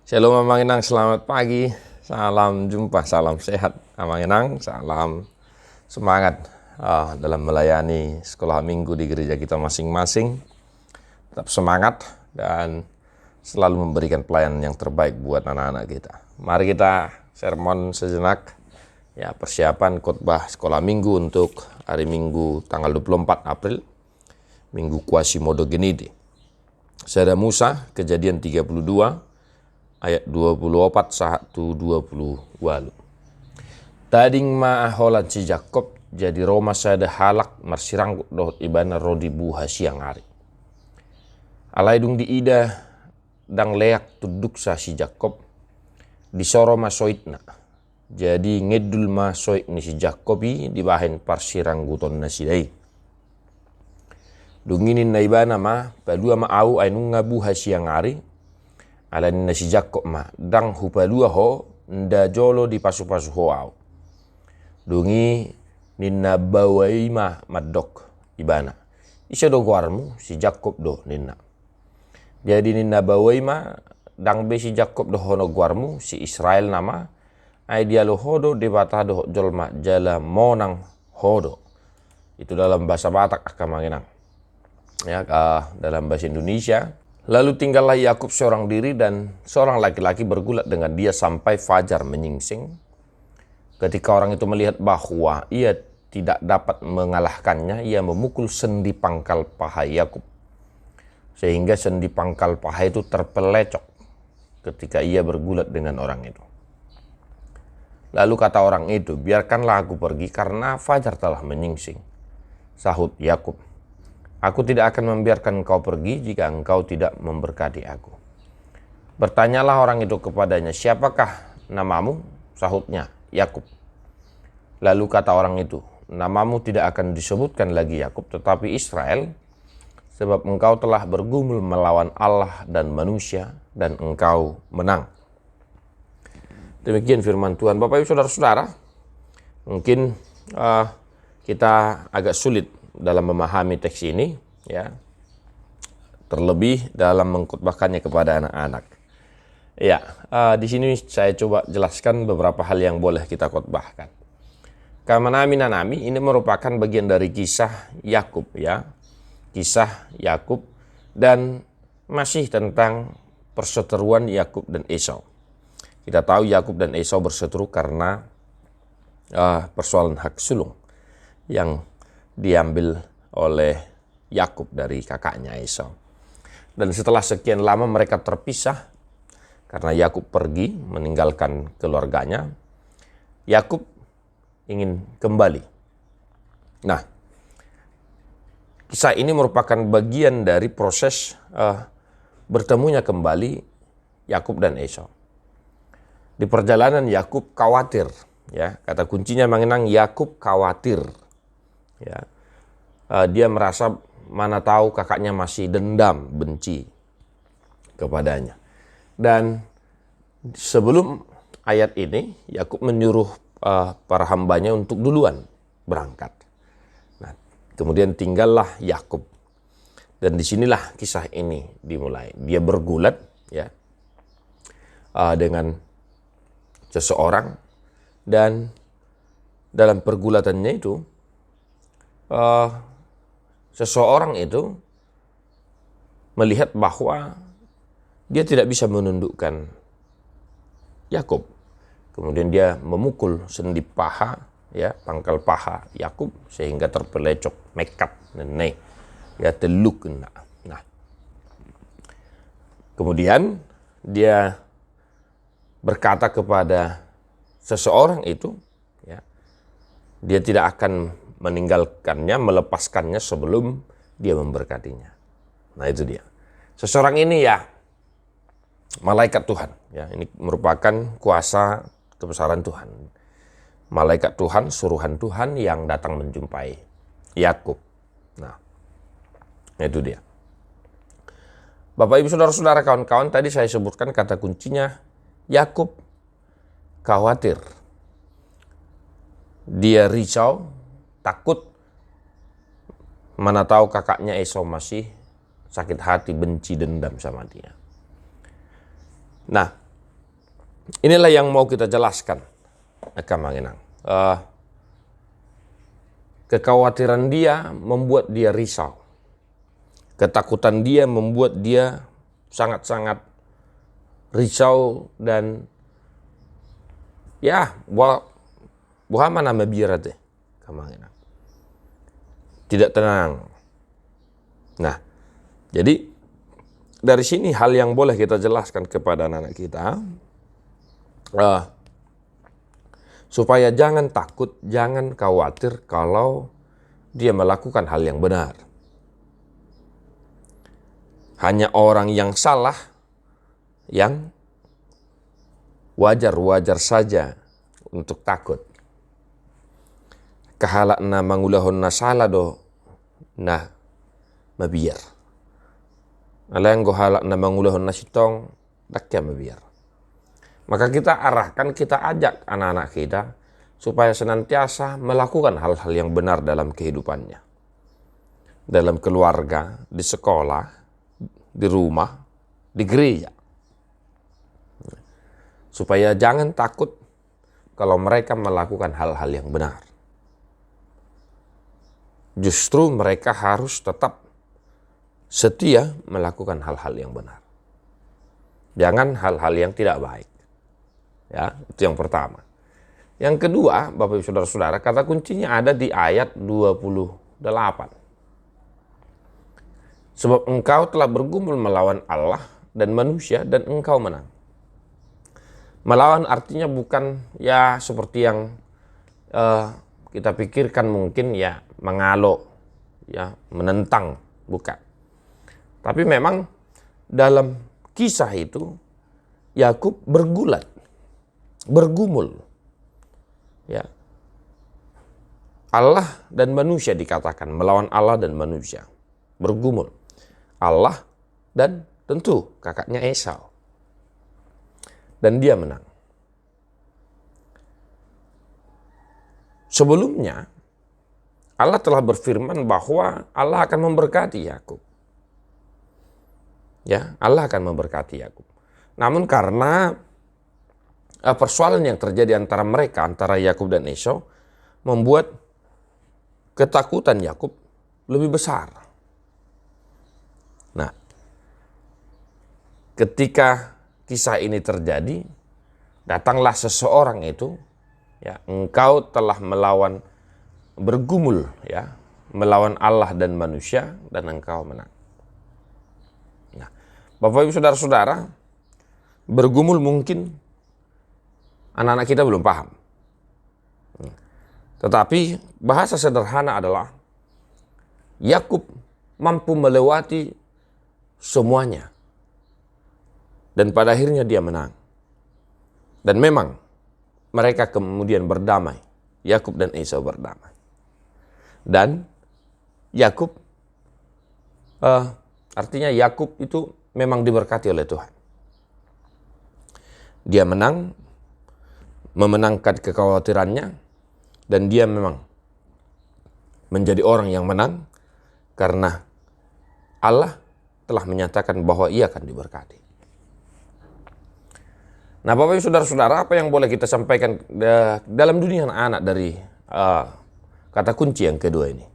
Shalom Amang Inang, selamat pagi, salam jumpa, salam sehat Amang Inang, salam semangat dalam melayani sekolah minggu di gereja kita masing-masing. Tetap semangat dan selalu memberikan pelayanan yang terbaik buat anak-anak kita. Mari kita sermon sejenak, ya, persiapan khotbah sekolah minggu untuk hari Minggu tanggal 24 April, Minggu Quasimodo Genidi. Sada Musa, Kejadian 32, ayat 24 1 20 walu. Tading maaholan si Jakob jadi Roma sada halak marsiranggut doh ibana rodi buha siang hari. Alai dung di ida dang leak tuduk sa si Jakob disoro masoitna. Jadi ngedul masoit ni si Jakobi di bahen parsirangguton na sidai. Dunginin na ibana ma padua ma au ainunga buha siang hari. Alanin na si Jakob ma dang hupalua ho nda jolo di pasu-pasu ho au. Dungi ninna bawai ma madok ibana. Isa do guarmu si Jakob do ninna. Jadi ninna bawai ma dang be si Jakob do hono guarmu si Israel nama. Ai dia lo hodo de batado jolma jala monang hodo. Itu dalam bahasa Batak akamanginang. Ya, dalam bahasa Indonesia. Lalu tinggallah Yakub seorang diri dan seorang laki-laki bergulat dengan dia sampai fajar menyingsing. Ketika orang itu melihat bahwa ia tidak dapat mengalahkannya, ia memukul sendi pangkal paha Yakub. Sehingga sendi pangkal paha itu terpelecok ketika ia bergulat dengan orang itu. Lalu kata orang itu, biarkanlah aku pergi karena fajar telah menyingsing. Sahut Yakub, aku tidak akan membiarkan engkau pergi jika engkau tidak memberkati aku. Bertanyalah orang itu kepadanya, siapakah namamu? Sahutnya, Yakub. Lalu kata orang itu, namamu tidak akan disebutkan lagi Yakub, tetapi Israel, sebab engkau telah bergumul melawan Allah dan manusia, dan engkau menang. Demikian firman Tuhan. Bapak Ibu Saudara-saudara, mungkin kita agak sulit dalam memahami teks ini, ya, terlebih dalam mengkhotbahkannya kepada anak-anak. Ya, di sini saya coba jelaskan beberapa hal yang boleh kita khotbahkan. Kamanami-nanami ini merupakan bagian dari kisah Yakub, ya, kisah Yakub dan masih tentang perseteruan Yakub dan Esau. Kita tahu Yakub dan Esau berseteru karena persoalan hak sulung yang diambil oleh Yakub dari kakaknya Esau. Dan setelah sekian lama mereka terpisah karena Yakub pergi meninggalkan keluarganya. Yakub ingin kembali. Nah, kisah ini merupakan bagian dari proses bertemunya kembali Yakub dan Esau. Di perjalanan Yakub khawatir, ya, kata kuncinya mengenang Yakub khawatir. Ya, dia merasa mana tahu kakaknya masih dendam, benci kepadanya. Dan sebelum ayat ini, Yakub menyuruh para hambanya untuk duluan berangkat. Nah, kemudian tinggallah Yakub. Dan disinilah kisah ini dimulai. Dia bergulat, ya, dengan seseorang, dan dalam pergulatannya itu seseorang itu melihat bahwa dia tidak bisa menundukkan Yakub. Kemudian dia memukul sendi paha, ya, pangkal paha Yakub sehingga terpelecok mekat nenek, ya, teluk. Nah, kemudian dia berkata kepada seseorang itu, ya, dia tidak akan meninggalkannya, melepaskannya sebelum dia memberkatinya. Nah, itu dia. Seseorang ini, ya, malaikat Tuhan, ya, ini merupakan kuasa kebesaran Tuhan. Malaikat Tuhan, suruhan Tuhan yang datang menjumpai Yakub. Nah, itu dia. Bapak Ibu Saudara-saudara, kawan-kawan, tadi saya sebutkan kata kuncinya Yakub khawatir. Dia risau, takut, mana tahu kakaknya Esau masih sakit hati, benci, dendam sama dia. Nah, inilah yang mau kita jelaskan. Kekhawatiran dia membuat dia risau. Ketakutan dia membuat dia sangat-sangat risau dan ya, buah mana mabirate kamanginang. Tidak tenang. Nah, jadi dari sini hal yang boleh kita jelaskan kepada anak-anak kita, supaya jangan takut, jangan khawatir kalau dia melakukan hal yang benar. Hanya orang yang salah yang wajar-wajar saja untuk takut. Kahalakna mangulahonna salah do nah mabiyar. Alang gohalakna mangulahonna sitong dakya mabiyar. Maka kita arahkan, kita ajak anak-anak kita supaya senantiasa melakukan hal-hal yang benar dalam kehidupannya. Dalam keluarga, di sekolah, di rumah, di gereja. Supaya jangan takut kalau mereka melakukan hal-hal yang benar. Justru mereka harus tetap setia melakukan hal-hal yang benar. Jangan hal-hal yang tidak baik. Ya, itu yang pertama. Yang kedua, Bapak Ibu Saudara-saudara, kata kuncinya ada di ayat 28. Sebab engkau telah bergumul melawan Allah dan manusia dan engkau menang. Melawan artinya bukan ya seperti yang kita pikirkan mungkin ya mengalok, ya menentang, bukan. Tapi memang dalam kisah itu Yakub bergumul. Ya. Allah dan manusia dikatakan, melawan Allah dan manusia. Bergumul. Allah dan tentu kakaknya Esau. Dan dia menang. Sebelumnya, Allah telah berfirman bahwa Allah akan memberkati Yakub. Ya, Allah akan memberkati Yakub. Namun karena persoalan yang terjadi antara mereka, antara Yakub dan Esau, membuat ketakutan Yakub lebih besar. Nah, ketika kisah ini terjadi, datanglah seseorang itu, ya, engkau telah bergumul, ya, melawan Allah dan manusia, dan engkau menang. Nah, Bapak Ibu Saudara-saudara, bergumul mungkin anak-anak kita belum paham. Tetapi bahasa sederhana adalah Yakub mampu melewati semuanya. Dan pada akhirnya dia menang. Dan memang mereka kemudian berdamai. Yakub dan Esau berdamai. Dan Yakub, artinya Yakub itu memang diberkati oleh Tuhan. Dia menang, memenangkan kekhawatirannya, dan dia memang menjadi orang yang menang karena Allah telah menyatakan bahwa ia akan diberkati. Nah, Bapak Ibu Saudara-saudara, apa yang boleh kita sampaikan dalam dunia anak-anak dari kata kunci yang kedua ini?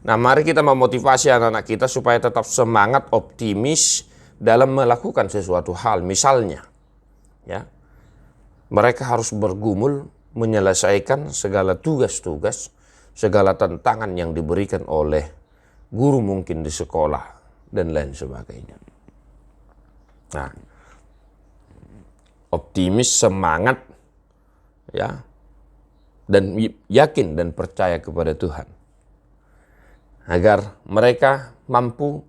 Nah, mari kita memotivasi anak-anak kita supaya tetap semangat, optimis dalam melakukan sesuatu hal. Misalnya, ya, mereka harus bergumul menyelesaikan segala tugas-tugas, segala tantangan yang diberikan oleh guru mungkin di sekolah dan lain sebagainya. Nah, optimis, semangat, ya, dan yakin dan percaya kepada Tuhan, agar mereka mampu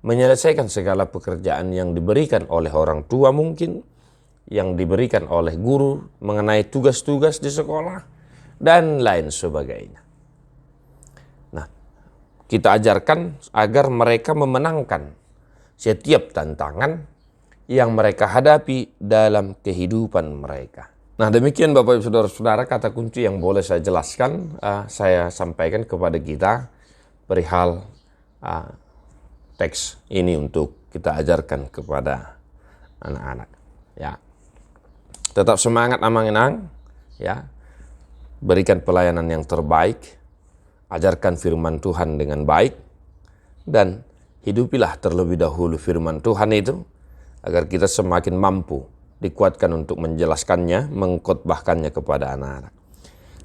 menyelesaikan segala pekerjaan yang diberikan oleh orang tua mungkin, yang diberikan oleh guru mengenai tugas-tugas di sekolah, dan lain sebagainya. Nah, kita ajarkan agar mereka memenangkan setiap tantangan yang mereka hadapi dalam kehidupan mereka. Nah, demikian Bapak Ibu Saudara-saudara kata kunci yang boleh saya jelaskan, saya sampaikan kepada kita perihal teks ini untuk kita ajarkan kepada anak-anak. Ya. Tetap semangat Amanginang, ya. Berikan pelayanan yang terbaik, ajarkan firman Tuhan dengan baik, dan hidupilah terlebih dahulu firman Tuhan itu, agar kita semakin mampu dikuatkan untuk menjelaskannya, mengkhotbahkannya kepada anak-anak.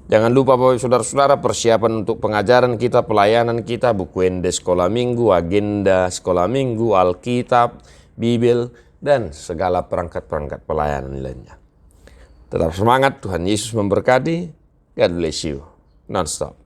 Jangan lupa Bapak Saudara-saudara, persiapan untuk pengajaran kita, pelayanan kita, buku ende sekolah minggu, agenda sekolah minggu, Alkitab, Bibel, dan segala perangkat-perangkat pelayanan lainnya. Tetap semangat, Tuhan Yesus memberkati. God bless you. Non-stop.